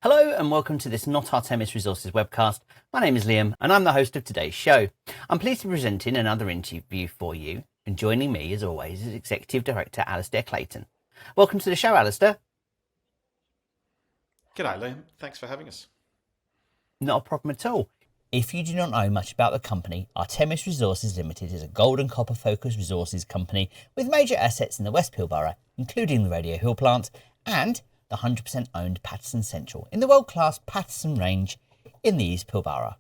Hello and welcome to this Not Artemis Resources webcast. My name is Liam and I'm the host of today's show. I'm pleased to be presenting another interview for you, and joining me as always is Executive Director Alastair Clayton. Welcome to the show, Alastair. G'day Liam, thanks for having us. Not a problem at all. If you do not know much about the company, Artemis Resources Limited is a gold and copper focused resources company with major assets in the West Pilbara, including the Radio Hill plant and the 100% owned Paterson Central in the world-class Paterson Range in the East Pilbara.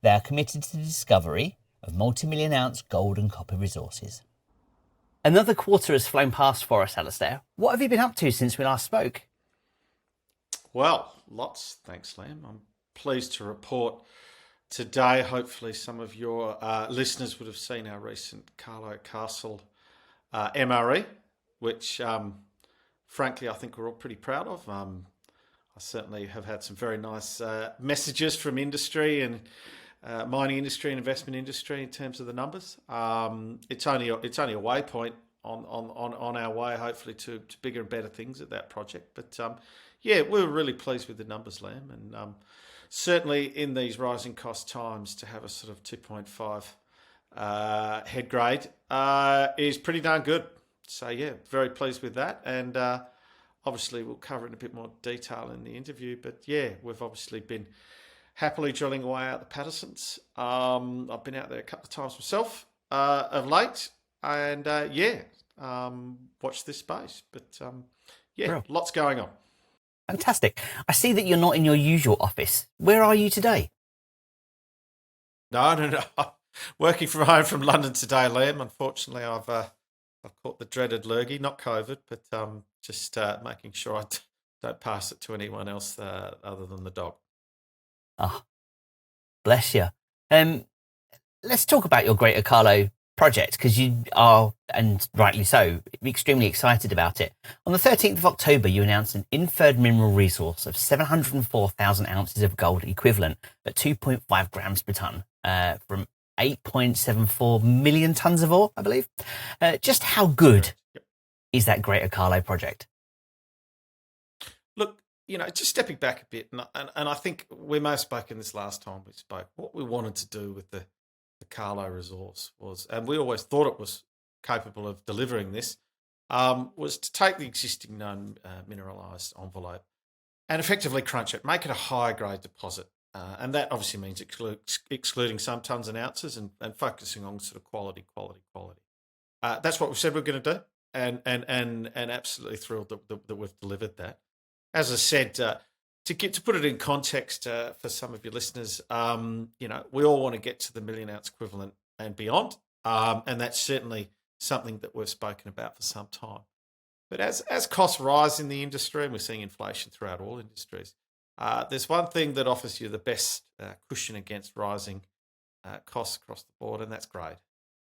They are committed to the discovery of multi-million ounce gold and copper resources. Another quarter has flown past for us, Alastair. What have you been up to since we last spoke? Well, lots, thanks Liam. I'm pleased to report today, hopefully some of your listeners would have seen our recent Carlow Castle MRE, which frankly, I think we're all pretty proud of. I certainly have had some very nice messages from industry and mining industry and investment industry in terms of the numbers. It's only a waypoint on our way, hopefully, to bigger and better things at that project. But yeah, we were really pleased with the numbers, Liam, and certainly in these rising cost times, to have a sort of 2.5 head grade is pretty darn good. So yeah, very pleased with that, and obviously we'll cover it in a bit more detail in the interview. But yeah, we've obviously been happily drilling away out the Patersons. I've been out there a couple of times myself of late, and watch this space. But lots going on. Fantastic. I see that you're not in your usual office. Where are you today? No. Working from home from London today, Liam. Unfortunately, I've caught the dreaded lurgy, not COVID, but just making sure I don't pass it to anyone else other than the dog. Oh, bless you. Let's talk about your Greater Carlow project, because you are, and rightly so, extremely excited about it. On the 13th of October, you announced an inferred mineral resource of 704,000 ounces of gold equivalent at 2.5 grams per tonne from 8.74 million tonnes of ore, I believe. Just how good is that Greater Carlow project? Look, just stepping back a bit, and I think we may have spoken this last time we spoke, what we wanted to do with the Carlow resource was, and we always thought it was capable of delivering this, was to take the existing known mineralised envelope and effectively crunch it, make it a higher grade deposit. And that obviously means excluding some tonnes and ounces and focusing on sort of quality. That's what we said we're going to do, and absolutely thrilled that we've delivered that. As I said, to put it in context for some of your listeners, we all want to get to the million ounce equivalent and beyond, and that's certainly something that we've spoken about for some time. But as costs rise in the industry, and we're seeing inflation throughout all industries, there's one thing that offers you the best cushion against rising costs across the board, and that's grade.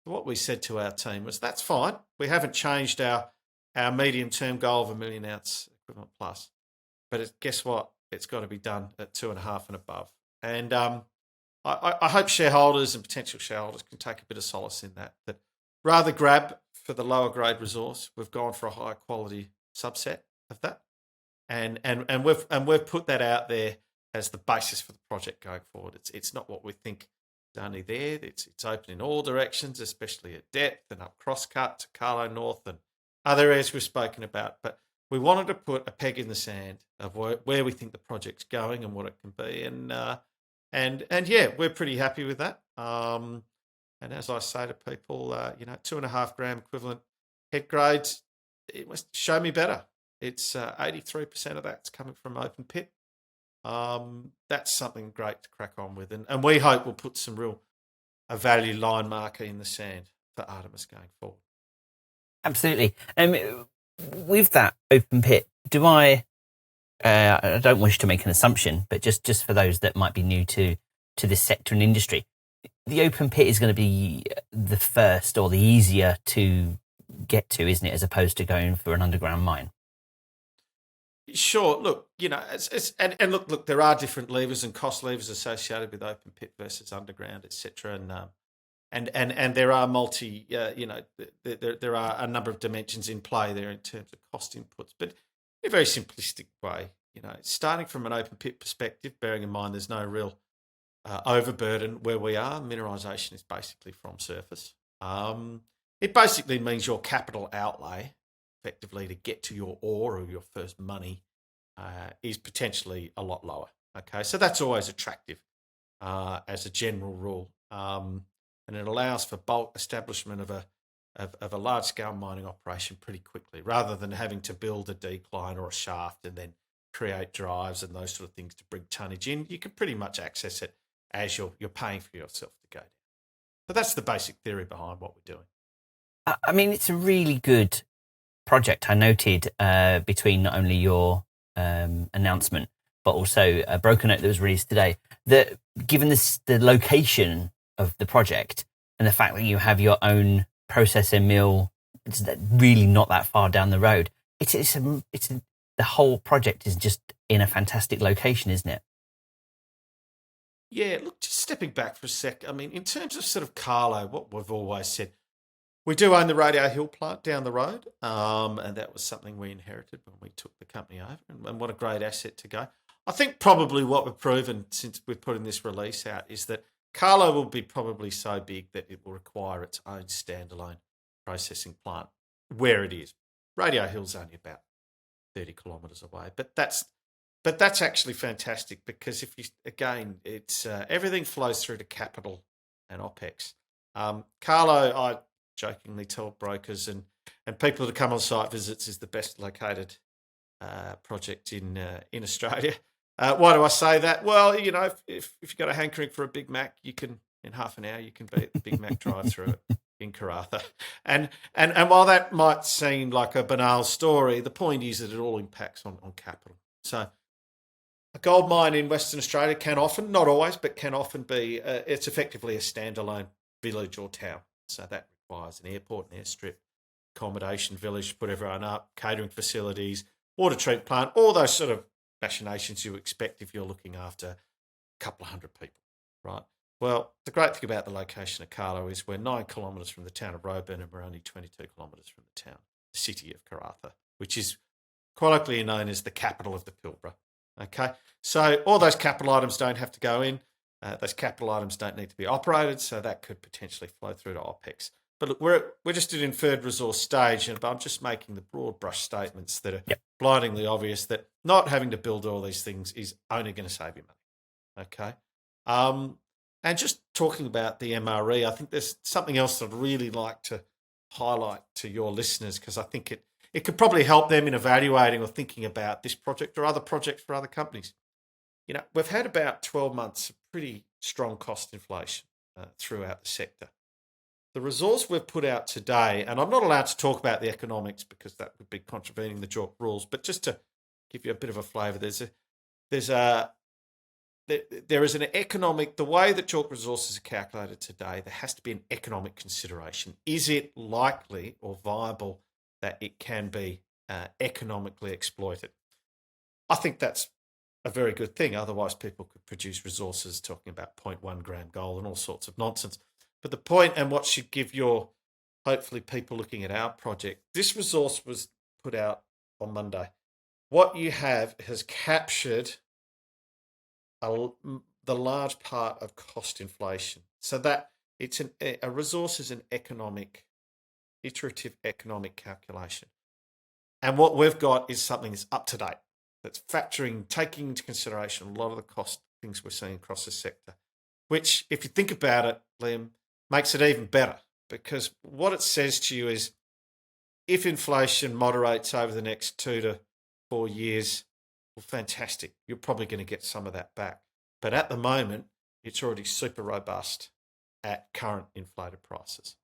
So what we said to our team was, that's fine. We haven't changed our medium-term goal of a million ounce equivalent plus. But guess what? It's got to be done at 2.5 and above. And I hope shareholders and potential shareholders can take a bit of solace in that rather grab for the lower grade resource, we've gone for a higher quality subset of that. And we've put that out there as the basis for the project going forward. It's not what we think is only there. It's open in all directions, especially at depth and up crosscut to Carlow North and other areas we've spoken about. But we wanted to put a peg in the sand of where we think the project's going and what it can be, and yeah, we're pretty happy with that. And as I say to people, 2.5 gram equivalent head grades, it must show me better. It's 83% of that's coming from open pit. That's something great to crack on with, and we hope we'll put a value line marker in the sand for Artemis going forward. Absolutely. With that open pit, I don't wish to make an assumption, but just for those that might be new to this sector and industry, the open pit is going to be the first or the easier to get to, isn't it, as opposed to going for an underground mine? Sure. Look, and look, there are different levers and cost levers associated with open pit versus underground, etc. And there are there are a number of dimensions in play there in terms of cost inputs. But in a very simplistic way, starting from an open pit perspective, bearing in mind there's no real overburden where we are. Mineralisation is basically from surface. It basically means your capital outlay, effectively, to get to your ore or your first money is potentially a lot lower. Okay, so that's always attractive as a general rule, and it allows for bulk establishment of a large scale mining operation pretty quickly, rather than having to build a decline or a shaft and then create drives and those sort of things to bring tonnage in. You can pretty much access it as you're paying for yourself to go down. So that's the basic theory behind what we're doing. I mean, it's a really good project. I noted between not only your announcement, but also a broker note that was released today, that given the location of the project and the fact that you have your own processing mill, it's really not that far down the road. The whole project is just in a fantastic location, isn't it? Yeah, look, just stepping back for a sec. I mean, in terms of sort of Carlow, what we've always said, we do own the Radio Hill plant down the road, and that was something we inherited when we took the company over, and what a great asset to go. I think probably what we've proven since we're putting this release out is that Carlow will be probably so big that it will require its own standalone processing plant where it is. Radio Hill's only about 30 kilometres away, but that's actually fantastic, because if you, again, it's everything flows through to capital and OPEX. Carlow, I jokingly tell brokers and people to come on site visits, is the best located project in Australia. Why do I say that? Well, if you've got a hankering for a Big Mac, you can, in half an hour, you can be at the Big Mac drive-through in Karratha. And while that might seem like a banal story, the point is that it all impacts on capital. So a gold mine in Western Australia can often, not always, but can often be, it's effectively a standalone village or town. So that requires an airport, an airstrip, accommodation village to put everyone up, catering facilities, water treatment plant, all those sort of machinations you expect if you're looking after a couple of hundred people, right? Well, the great thing about the location of Carlow is we're 9 kilometres from the town of Roebourne, and we're only 22 kilometres from the city of Karratha, which is colloquially known as the capital of the Pilbara. Okay, so all those capital items don't have to go in. Those capital items don't need to be operated, so that could potentially flow through to OPEX. But look, we're just at inferred resource stage, and I'm just making the broad brush statements that are blindingly obvious, that not having to build all these things is only going to save you money. Okay, and just talking about the MRE, I think there's something else that I'd really like to highlight to your listeners, because I think it could probably help them in evaluating or thinking about this project or other projects for other companies. We've had about 12 months of pretty strong cost inflation throughout the sector. The resource we've put out today, and I'm not allowed to talk about the economics because that would be contravening the JORC rules, but just to give you a bit of a flavour, there is an economic, the way that JORC resources are calculated today, there has to be an economic consideration. Is it likely or viable that it can be economically exploited? I think that's a very good thing. Otherwise, people could produce resources talking about 0.1 gram gold and all sorts of nonsense. But the point, and what should give hopefully people looking at our project, this resource was put out on Monday. What you have has captured the large part of cost inflation. So that it's a resource is an iterative economic calculation. And what we've got is something that's up to date, that's taking into consideration a lot of the cost things we're seeing across the sector, which, if you think about it, Liam, makes it even better, because what it says to you is, if inflation moderates over the next 2 to 4 years, well, fantastic. You're probably going to get some of that back. But at the moment, it's already super robust at current inflated prices.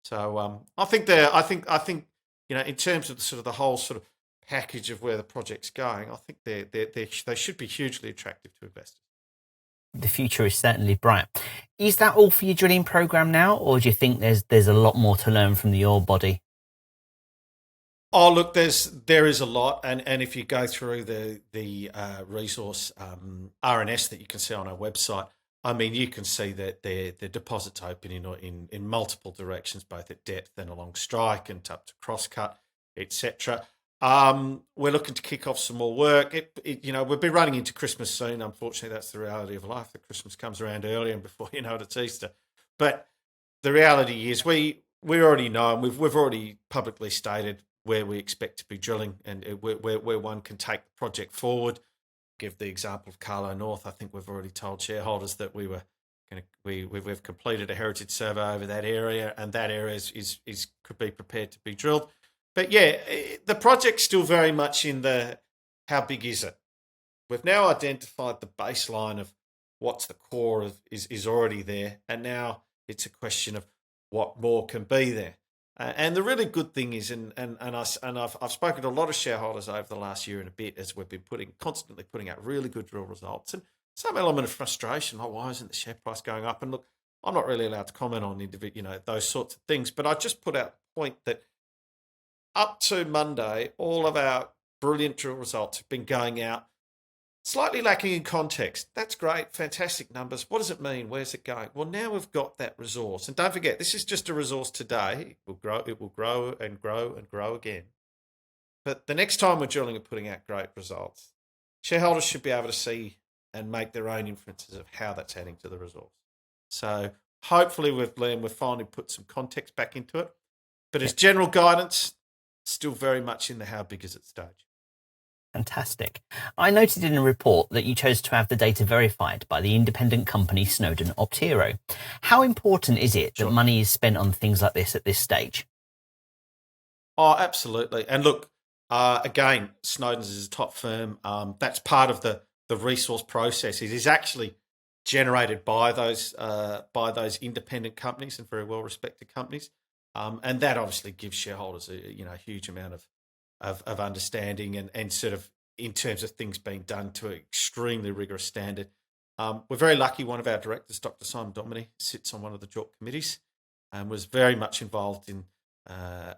So I think in terms of the whole sort of package of where the project's going, I think they should be hugely attractive to investors. The future is certainly bright. Is that all for your drilling program now, or do you think there's a lot more to learn from the ore body? Oh, look, there is a lot, and if you go through the resource RNS that you can see on our website, I mean, you can see that the deposits open in multiple directions, both at depth and along strike and up to crosscut, etc. We're looking to kick off some more work. We'll be running into Christmas soon. Unfortunately, that's the reality of life. That Christmas comes around early, and before you know it, it's Easter. But the reality is, we already know, and we've already publicly stated where we expect to be drilling, and where one can take the project forward. Give the example of Carlow North. I think we've already told shareholders that we've completed a heritage survey over that area, and that area could be prepared to be drilled. But yeah, the project's still very much in the how big is it? We've now identified the baseline of what's the core of is already there, and now it's a question of what more can be there. And the really good thing is, I've spoken to a lot of shareholders over the last year and a bit as we've been constantly putting out really good drill results, and some element of frustration. Oh, why isn't the share price going up? And look, I'm not really allowed to comment on those sorts of things, but I just put out the point that up to Monday, all of our brilliant drill results have been going out slightly lacking in context. That's great, fantastic numbers. What does it mean? Where's it going? Well, now we've got that resource. And don't forget, this is just a resource today. It will grow and grow and grow again. But the next time we're drilling and putting out great results, shareholders should be able to see and make their own inferences of how that's adding to the resource. So hopefully we've finally put some context back into it. But as general guidance, still very much in the how big is it stage. Fantastic. I noted in a report that you chose to have the data verified by the independent company Snowden Optero. How important is it that money is spent on things like this at this stage? Oh, absolutely. And look, again, Snowden's is a top firm. That's part of the resource process. It is actually generated by those independent companies and very well respected companies. And that obviously gives shareholders a huge amount of understanding and sort of in terms of things being done to an extremely rigorous standard. We're very lucky. One of our directors, Dr. Simon Dominy, sits on one of the JORC committees and was very much involved in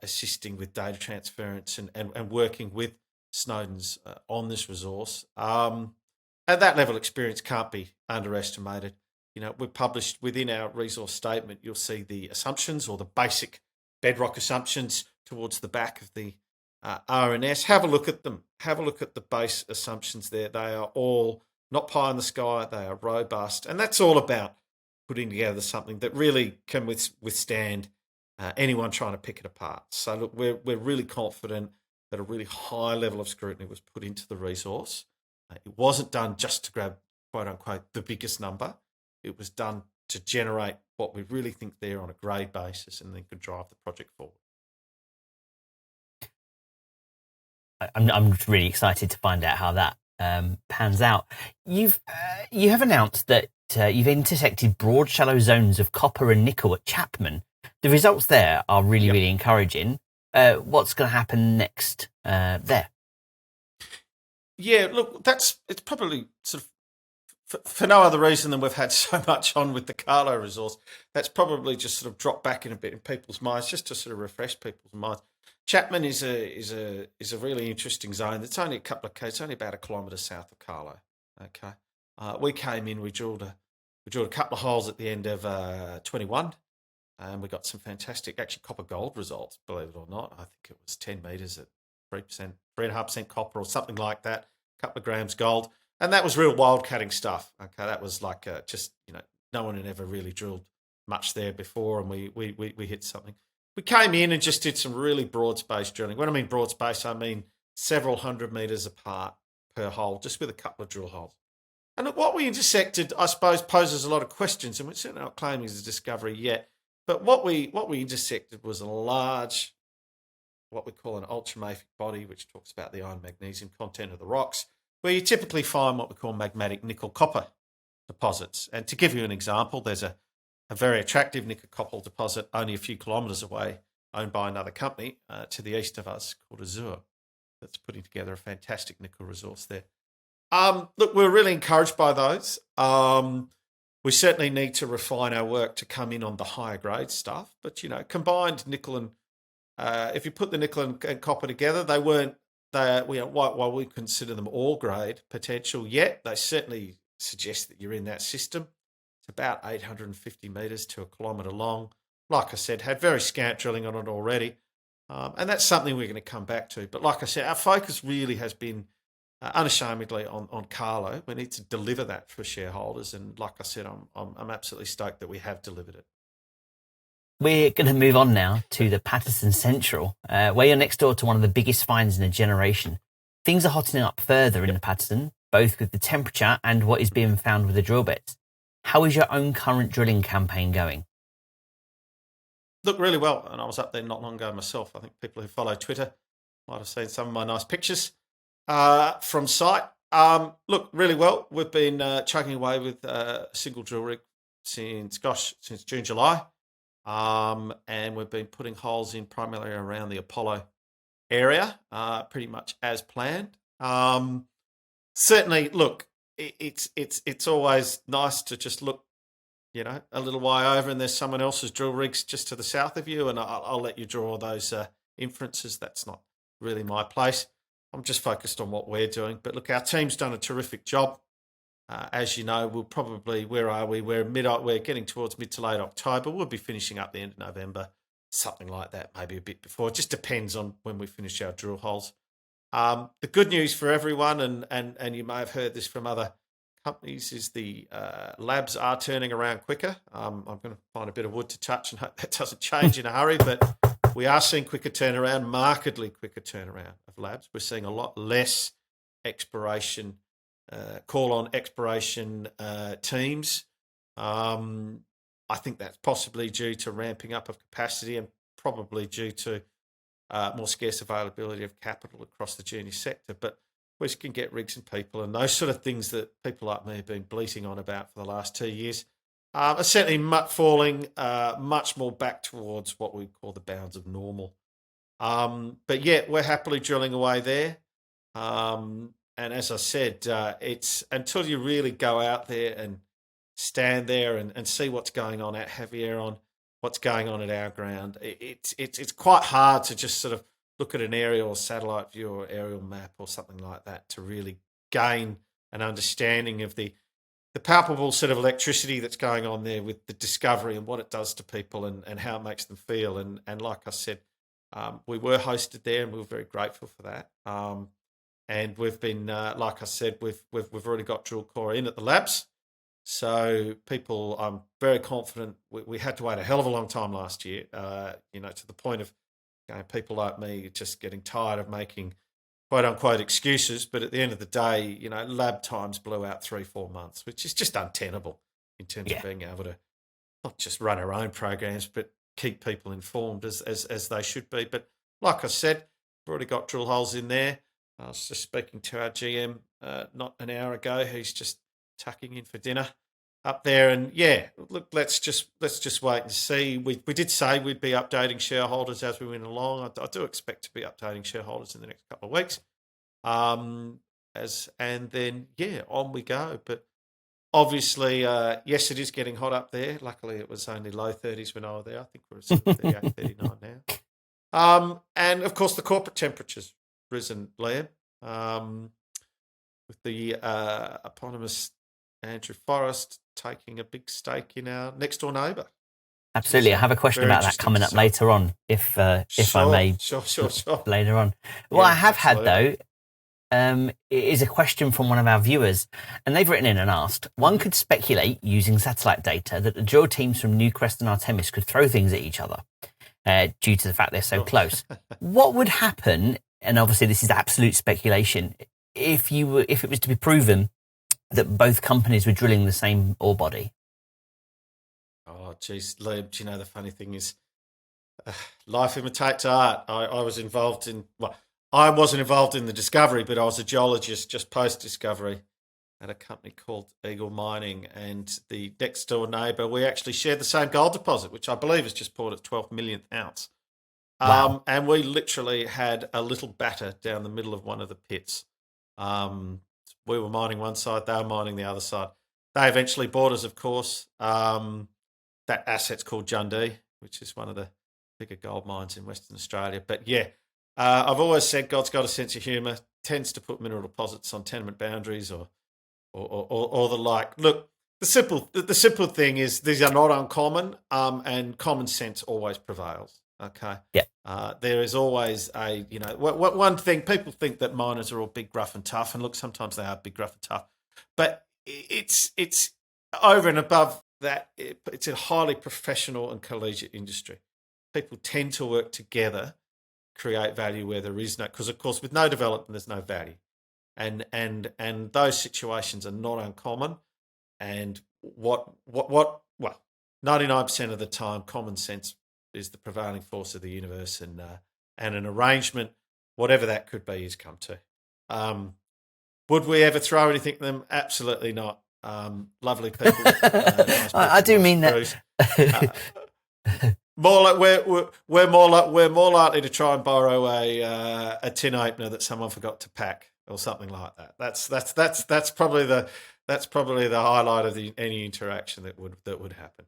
assisting with data transference and working with Snowden's on this resource. And that level of experience can't be underestimated. We've published within our resource statement, you'll see the assumptions or the basic bedrock assumptions towards the back of the RNS. Have a look at them. Have a look at the base assumptions there. They are all not pie in the sky. They are robust. And that's all about putting together something that really can withstand anyone trying to pick it apart. So look, we're really confident that a really high level of scrutiny was put into the resource. It wasn't done just to grab, quote unquote, the biggest number. It was done to generate what we really think there on a grade basis and then could drive the project forward. I'm really excited to find out how that pans out. You have announced that you've intersected broad shallow zones of copper and nickel at Chapman. The results there are really encouraging. What's going to happen next there? Yeah, look, it's probably sort of for no other reason than we've had so much on with the Carlow resource. That's probably just sort of dropped back in a bit in people's minds, just to sort of refresh people's minds. Chapman is a really interesting zone. It's only it's only about 1 kilometre south of Carlow. Okay, we came in, we drilled a couple of holes at the end of 21, and we got some fantastic, actually copper gold results. Believe it or not, I think it was 10 metres at 3%, 3.5% copper or something like that. A couple of grams gold, and that was real wildcatting stuff. Okay, that was like no one had ever really drilled much there before, and we hit something. We came in and just did some really broad space drilling. When I mean broad space, I mean several hundred metres apart per hole, just with a couple of drill holes. And what we intersected, I suppose, poses a lot of questions, and we're certainly not claiming it's a discovery yet. But what we intersected was a large, what we call an ultramafic body, which talks about the iron magnesium content of the rocks, where you typically find what we call magmatic nickel copper deposits. And to give you an example, there's a very attractive nickel copper deposit only a few kilometres away, owned by another company to the east of us called Azure, that's putting together a fantastic nickel resource there. Look, we're really encouraged by those. We certainly need to refine our work to come in on the higher grade stuff, but combined nickel and if you put the nickel and copper together, while we consider them all grade potential yet, they certainly suggest that you're in that system. It's about 850 metres to 1 kilometre long. Like I said, had very scant drilling on it already. And that's something we're going to come back to. But like I said, our focus really has been unashamedly on Carlow. We need to deliver that for shareholders. And like I said, I'm absolutely stoked that we have delivered it. We're going to move on now to the Paterson Central, where you're next door to one of the biggest finds in a generation. Things are hottening up further in the Paterson, both with the temperature and what is being found with the drill bits. How is your own current drilling campaign going? Looked really well, and I was up there not long ago myself. I think people who follow Twitter might have seen some of my nice pictures from site. Look, really well. We've been chugging away with a single drill rig since June, July. And we've been putting holes in primarily around the Apollo area, pretty much as planned. Certainly, look, it's always nice to just look, a little way over and there's someone else's drill rigs just to the south of you, and I'll let you draw those inferences. That's not really my place. I'm just focused on what we're doing. But look, our team's done a terrific job. As you know, where are we? We're getting towards mid to late October. We'll be finishing up the end of November, something like that, maybe a bit before. It just depends on when we finish our drill holes. The good news for everyone, and you may have heard this from other companies, is the labs are turning around quicker. I'm going to find a bit of wood to touch and hope that doesn't change in a hurry, but we are seeing quicker turnaround, markedly quicker turnaround of labs. We're seeing a lot less exploration, call on exploration teams. I think that's possibly due to ramping up of capacity and probably due to more scarce availability of capital across the junior sector. But we can get rigs and people and those sort of things that people like me have been bleating on about for the last 2 years are certainly falling much more back towards what we call the bounds of normal. But yeah, we're happily drilling away there. And as I said, it's until you really go out there and stand there and see what's going on at Javier, on what's going on at our ground, it's quite hard to just sort of look at an aerial or satellite view or aerial map or something like that to really gain an understanding of the palpable sort of electricity that's going on there with the discovery and what it does to people and how it makes them feel. And like I said, we were hosted there and we were very grateful for that. And we've been, like I said, we've already got drill core in at the labs. So people, I'm very confident. We had to wait a hell of a long time last year, to the point of people like me just getting tired of making quote unquote excuses. But at the end of the day, lab times blew out 3-4 months, which is just untenable in terms of being able to not just run our own programs, but keep people informed as they should be. But like I said, we've already got drill holes in there. I was just speaking to our GM not an hour ago, who's just tucking in for dinner up there. And yeah, look, let's just wait and see. We did say we'd be updating shareholders as we went along. I do expect to be updating shareholders in the next couple of weeks. And then on we go. But obviously, yes, it is getting hot up there. Luckily, it was only low 30s when I was there. I think we're sort of 38, 39 now. And of course, the corporate temperature's risen, Liam, with the eponymous Andrew Forrest taking a big stake in our next door neighbour. Absolutely. I have a question about that coming up later on, if I may. Sure. Later on. What I have had, though, is a question from one of our viewers, and they've written in and asked, one could speculate, using satellite data, that the drill teams from Newcrest and Artemis could throw things at each other due to the fact they're so close. What would happen, and obviously this is absolute speculation, if it was to be proven that both companies were drilling the same ore body? Oh, geez, Liam, do you know the funny thing is, life imitates art. I was involved in, I wasn't involved in the discovery, but I was a geologist just post-discovery at a company called Eagle Mining, and the next door neighbour, we actually shared the same gold deposit, which I believe has just poured its 12 millionth ounce. Wow. And we literally had a little batter down the middle of one of the pits. We were mining one side, they were mining the other side. They eventually bought us, of course. That asset's called Jundee, which is one of the bigger gold mines in Western Australia. But yeah, I've always said God's got a sense of humour, tends to put mineral deposits on tenement boundaries or the like. Look, the simple thing is these are not uncommon, and common sense always prevails. Okay. Yeah. There is always one thing, people think that miners are all big, gruff and tough. And look, sometimes they are big, gruff and tough. But it's over and above that. It's a highly professional and collegiate industry. People tend to work together, create value where there is no, because of course with no development, there's no value. And those situations are not uncommon. And well, 99% of the time, common sense is the prevailing force of the universe, and an arrangement, whatever that could be, is come to. Would we ever throw anything at them? Absolutely not. Lovely people. Nice people, I do nice mean crews. that. More like we're more likely to try and borrow a tin opener that someone forgot to pack or something like that. That's probably the highlight of any interaction that would happen.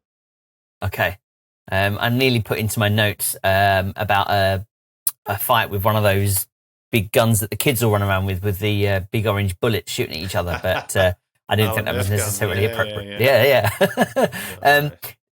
Okay. I nearly put into my notes about a fight with one of those big guns that the kids all run around with the big orange bullets shooting at each other, but I didn't think that was necessarily appropriate. Yeah.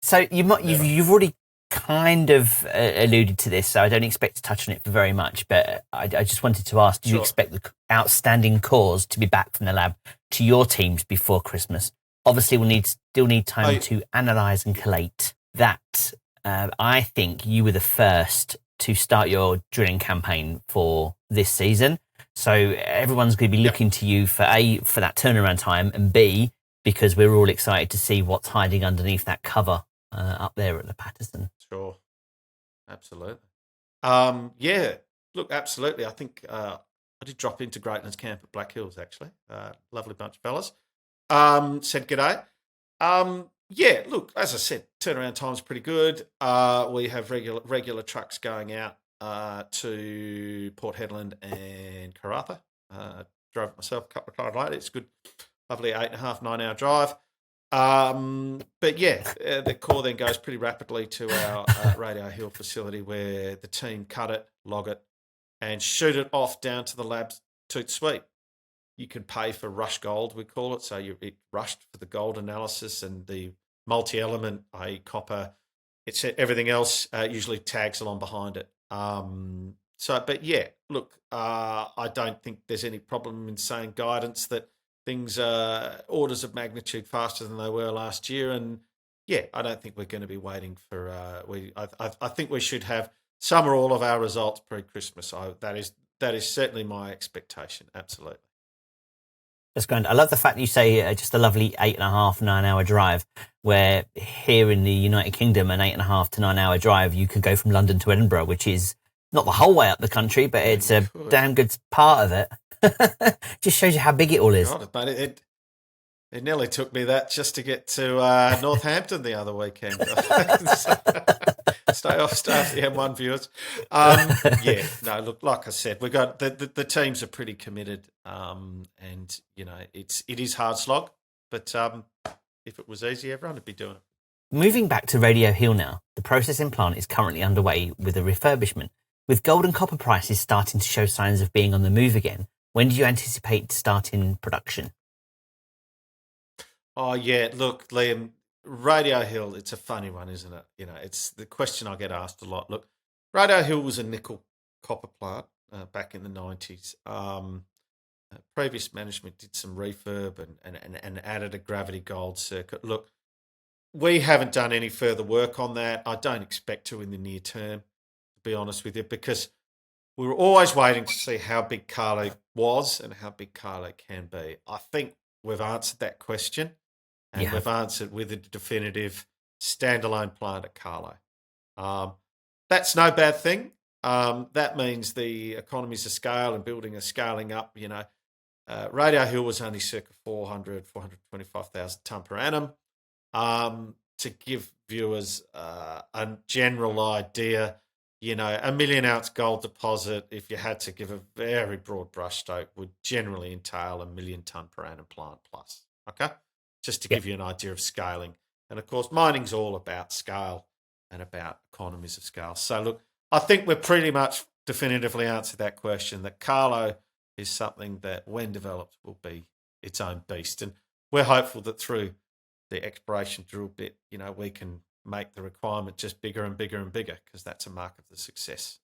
So you've already kind of alluded to this, so I don't expect to touch on it for very much, but I just wanted to ask, do you expect the outstanding cores to be back from the lab to your teams before Christmas? Obviously, we'll still need time to analyse and collate that. I think you were the first to start your drilling campaign for this season, so everyone's going to be looking to you for that turnaround time, and B, because we're all excited to see what's hiding underneath that cover up there at the Paterson. Sure, absolutely. Yeah, look, absolutely. I think I did drop into Greatland's camp at Black Hills, actually. Lovely bunch of fellas. Said g'day. Yeah, look, as I said, turnaround time's pretty good. We have regular trucks going out to Port Hedland and Karratha. Drove it myself a couple of times later. It's good, lovely 8.5, 9 hour drive. But yeah, the core then goes pretty rapidly to our Radio Hill facility, where the team cut it, log it, and shoot it off down to the lab's toot sweet. You can pay for rush gold, we call it. So it rushed for the gold analysis, and the multi-element, i.e. copper, it's everything else usually tags along behind it. But yeah, look, I don't think there's any problem in saying guidance that things are orders of magnitude faster than they were last year. And yeah, I don't think we're going to be waiting for, I think we should have some or all of our results pre-Christmas. That is certainly my expectation. Absolutely. That's grand. I love the fact that you say just a lovely 8.5, 9 hour drive, where here in the United Kingdom, an 8.5 to 9 hour drive, you could go from London to Edinburgh, which is not the whole way up the country, but it's a damn good part of it. Just shows you how big it all is. God, it nearly took me that just to get to Northampton the other weekend. Stay off the M1 viewers. Yeah, no, look, like I said, we got the teams are pretty committed, and you know it is hard slog, but if it was easy, everyone would be doing it. Moving back to Radio Hill now, the processing plant is currently underway with a refurbishment. With gold and copper prices starting to show signs of being on the move again, when do you anticipate starting production? Oh yeah, look, Liam, Radio Hill, it's a funny one, isn't it? You know, it's the question I get asked a lot. Look, Radio Hill was a nickel copper plant back in the 90s. Previous management did some refurb and added a gravity gold circuit. Look, we haven't done any further work on that. I don't expect to in the near term, to be honest with you, because we were always waiting to see how big Carlow was and how big Carlow can be. I think we've answered that question, and we've answered with a definitive standalone plant at Carlow. That's no bad thing. That means the economies of scale and building are scaling up. You know, Radio Hill was only circa 425,000 tonne per annum. To give viewers a general idea, you know, a 1 million ounce gold deposit, if you had to give a very broad brushstroke, would generally entail a 1 million tonne per annum plant plus. Okay, just to give you an idea of scaling. And of course, mining's all about scale and about economies of scale. So look, I think we've pretty much definitively answered that question. That Carlow is something that, when developed, will be its own beast, and we're hopeful that through the exploration drill bit, you know, we can make the requirement just bigger and bigger and bigger, because that's a mark of the success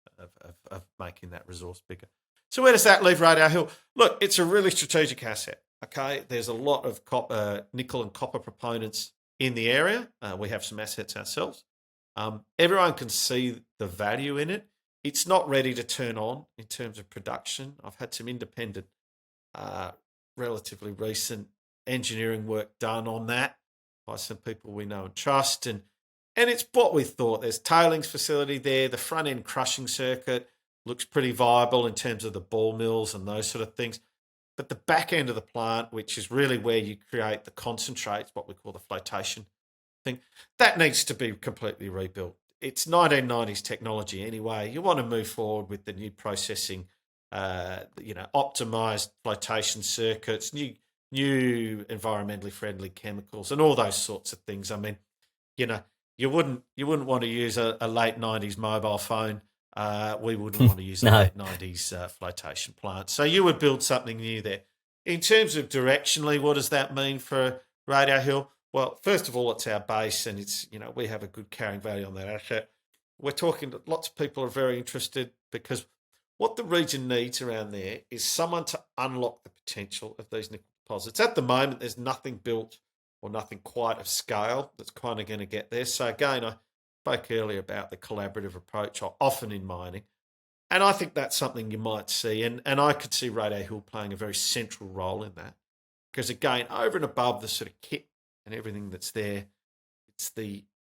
of making that resource bigger. So where does that leave Radar Hill? Look, it's a really strategic asset. Okay, there's a lot of nickel and copper proponents in the area. We have some assets ourselves. Everyone can see the value in it. It's not ready to turn on in terms of production. I've had some independent, relatively recent engineering work done on that by some people we know and trust. And it's what we thought. There's tailings facility there. The front end crushing circuit looks pretty viable in terms of the ball mills and those sort of things. But the back end of the plant, which is really where you create the concentrates, what we call the flotation thing, that needs to be completely rebuilt. It's 1990s technology anyway. You want to move forward with the new processing, optimized flotation circuits, new environmentally friendly chemicals, and all those sorts of things. I mean, you wouldn't want to use a late 90s mobile phone. We wouldn't want to use a late 90s flotation plant. So you would build something new there. In terms of directionally, what does that mean for Radar Hill? Well, first of all, it's our base, and it's, we have a good carrying value on that asset. We're talking, lots of people are very interested, because what the region needs around there is someone to unlock the potential of these nickel deposits. At the moment, there's nothing built or nothing quite of scale that's kind of going to get there. So again, I spoke earlier about the collaborative approach often in mining. And I think that's something you might see. And I could see Radar Hill playing a very central role in that. Because again, over and above the sort of kit and everything that's there,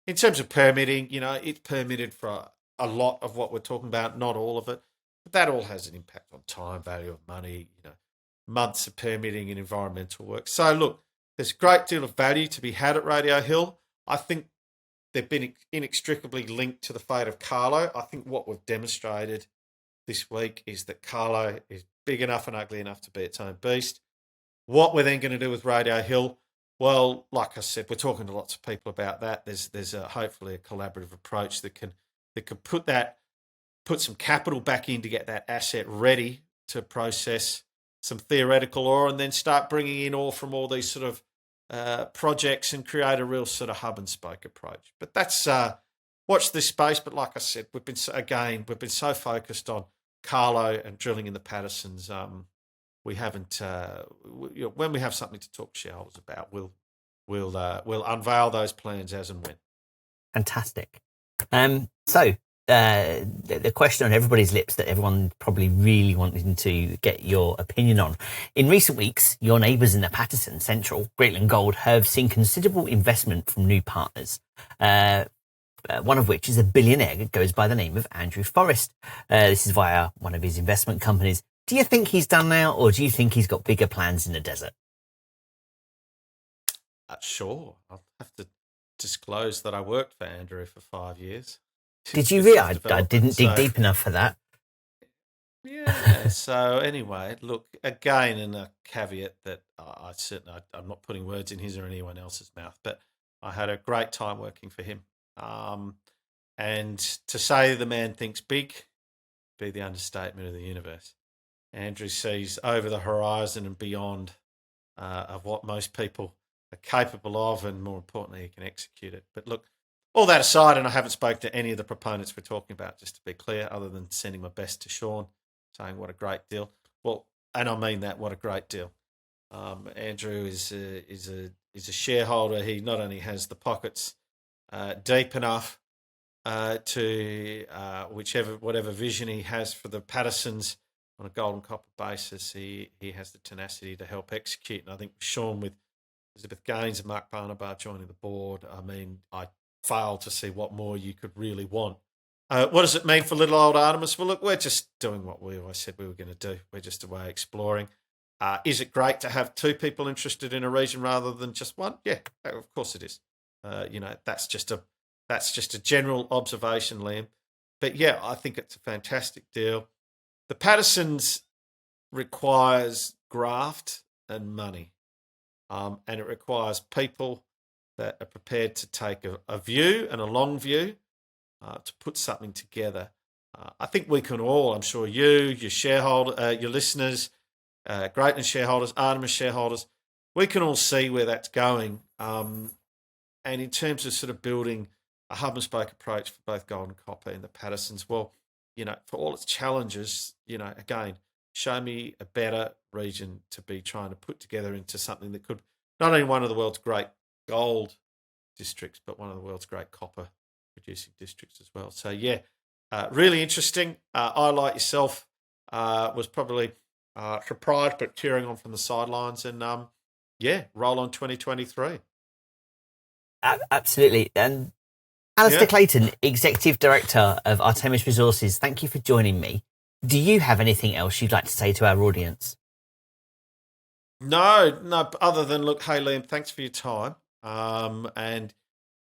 in terms of permitting, it's permitted for a lot of what we're talking about, not all of it. But that all has an impact on time, value of money, months of permitting and environmental work. So look, there's a great deal of value to be had at Radio Hill. I think they've been inextricably linked to the fate of Carlow. I think what we've demonstrated this week is that Carlow is big enough and ugly enough to be its own beast. What we're then going to do with Radio Hill, well, like I said, we're talking to lots of people about that. There's hopefully a collaborative approach that can put some capital back in to get that asset ready to process some theoretical ore, and then start bringing in ore from all these sort of projects and create a real sort of hub and spoke approach. But that's watch this space. But like I said, we've been so focused on Carlow and drilling in the Patersons. We haven't. When we have something to talk to shareholders about, we'll unveil those plans as and when. Fantastic. So the question on everybody's lips that everyone probably really wanted to get your opinion on. In recent weeks, your neighbours in the Paterson Central, Greatland Gold, have seen considerable investment from new partners. One of which is a billionaire that goes by the name of Andrew Forrest. This is via one of his investment companies. Do you think he's done now, or do you think he's got bigger plans in the desert? Sure. I'll have to disclose that I worked for Andrew for 5 years. Did you really? I didn't dig deep enough for that. Yeah. So anyway, look, again, in a caveat that I'm not putting words in his or anyone else's mouth, but I had a great time working for him. And to say the man thinks big, be the understatement of the universe. Andrew sees over the horizon and beyond of what most people are capable of, and more importantly, he can execute it. But look, all that aside, and I haven't spoken to any of the proponents we're talking about, just to be clear, other than sending my best to Sean, saying what a great deal. Well, and I mean that, what a great deal. Andrew is a shareholder. He not only has the pockets deep enough to whatever vision he has for the Patersons on a gold and copper basis, he has the tenacity to help execute. And I think Sean, with Elizabeth Gaines and Mark Barnabar joining the board, I mean, I fail to see what more you could really want. What does it mean for little old Artemis? Well, look, we're just doing what we always said we were going to do. We're just away exploring. Is it great to have two people interested in a region rather than just one? Yeah, of course it is. That's just a general observation, Liam. But yeah, I think it's a fantastic deal. The Patersons requires graft and money, and it requires people that are prepared to take a view and a long view to put something together. I think we can all, I'm sure you, your shareholder, your listeners, Greatland shareholders, Artemis shareholders, we can all see where that's going. And in terms of sort of building a hub and spoke approach for both gold and copper in the Patersons. Well, for all its challenges, again, show me a better region to be trying to put together into something that could not only one of the world's great gold districts, but one of the world's great copper producing districts as well. So yeah, really interesting. I, like yourself, was probably surprised but cheering on from the sidelines, and roll on 2023. Absolutely. And Alastair Clayton, Executive Director of Artemis Resources, thank you for joining me. Do you have anything else you'd like to say to our audience? No, other than, look, hey, Liam, thanks for your time. And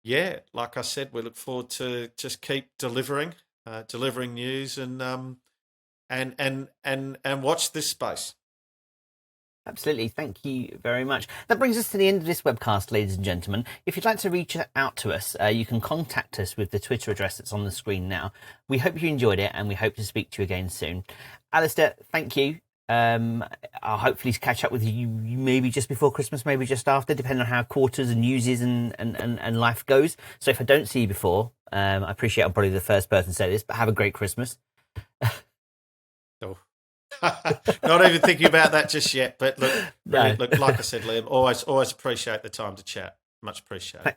yeah, like I said, we look forward to just keep delivering news and watch this space. Absolutely. Thank you very much. That brings us to the end of this webcast, ladies and gentlemen. If you'd like to reach out to us, you can contact us with the Twitter address that's on the screen now. We hope you enjoyed it, and we hope to speak to you again soon. Alastair, thank you. I'll hopefully catch up with you maybe just before Christmas, maybe just after, depending on how quarters and news is and life goes. So if I don't see you before, I appreciate I'm probably the first person to say this, but have a great Christmas. Oh. Not even thinking about that just yet, but look, really, look, like I said, Liam, always appreciate the time to chat. Much appreciated.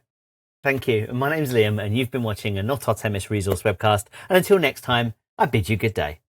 Thank you. My name's Liam, and you've been watching a Not Artemis Resource webcast. And until next time, I bid you good day.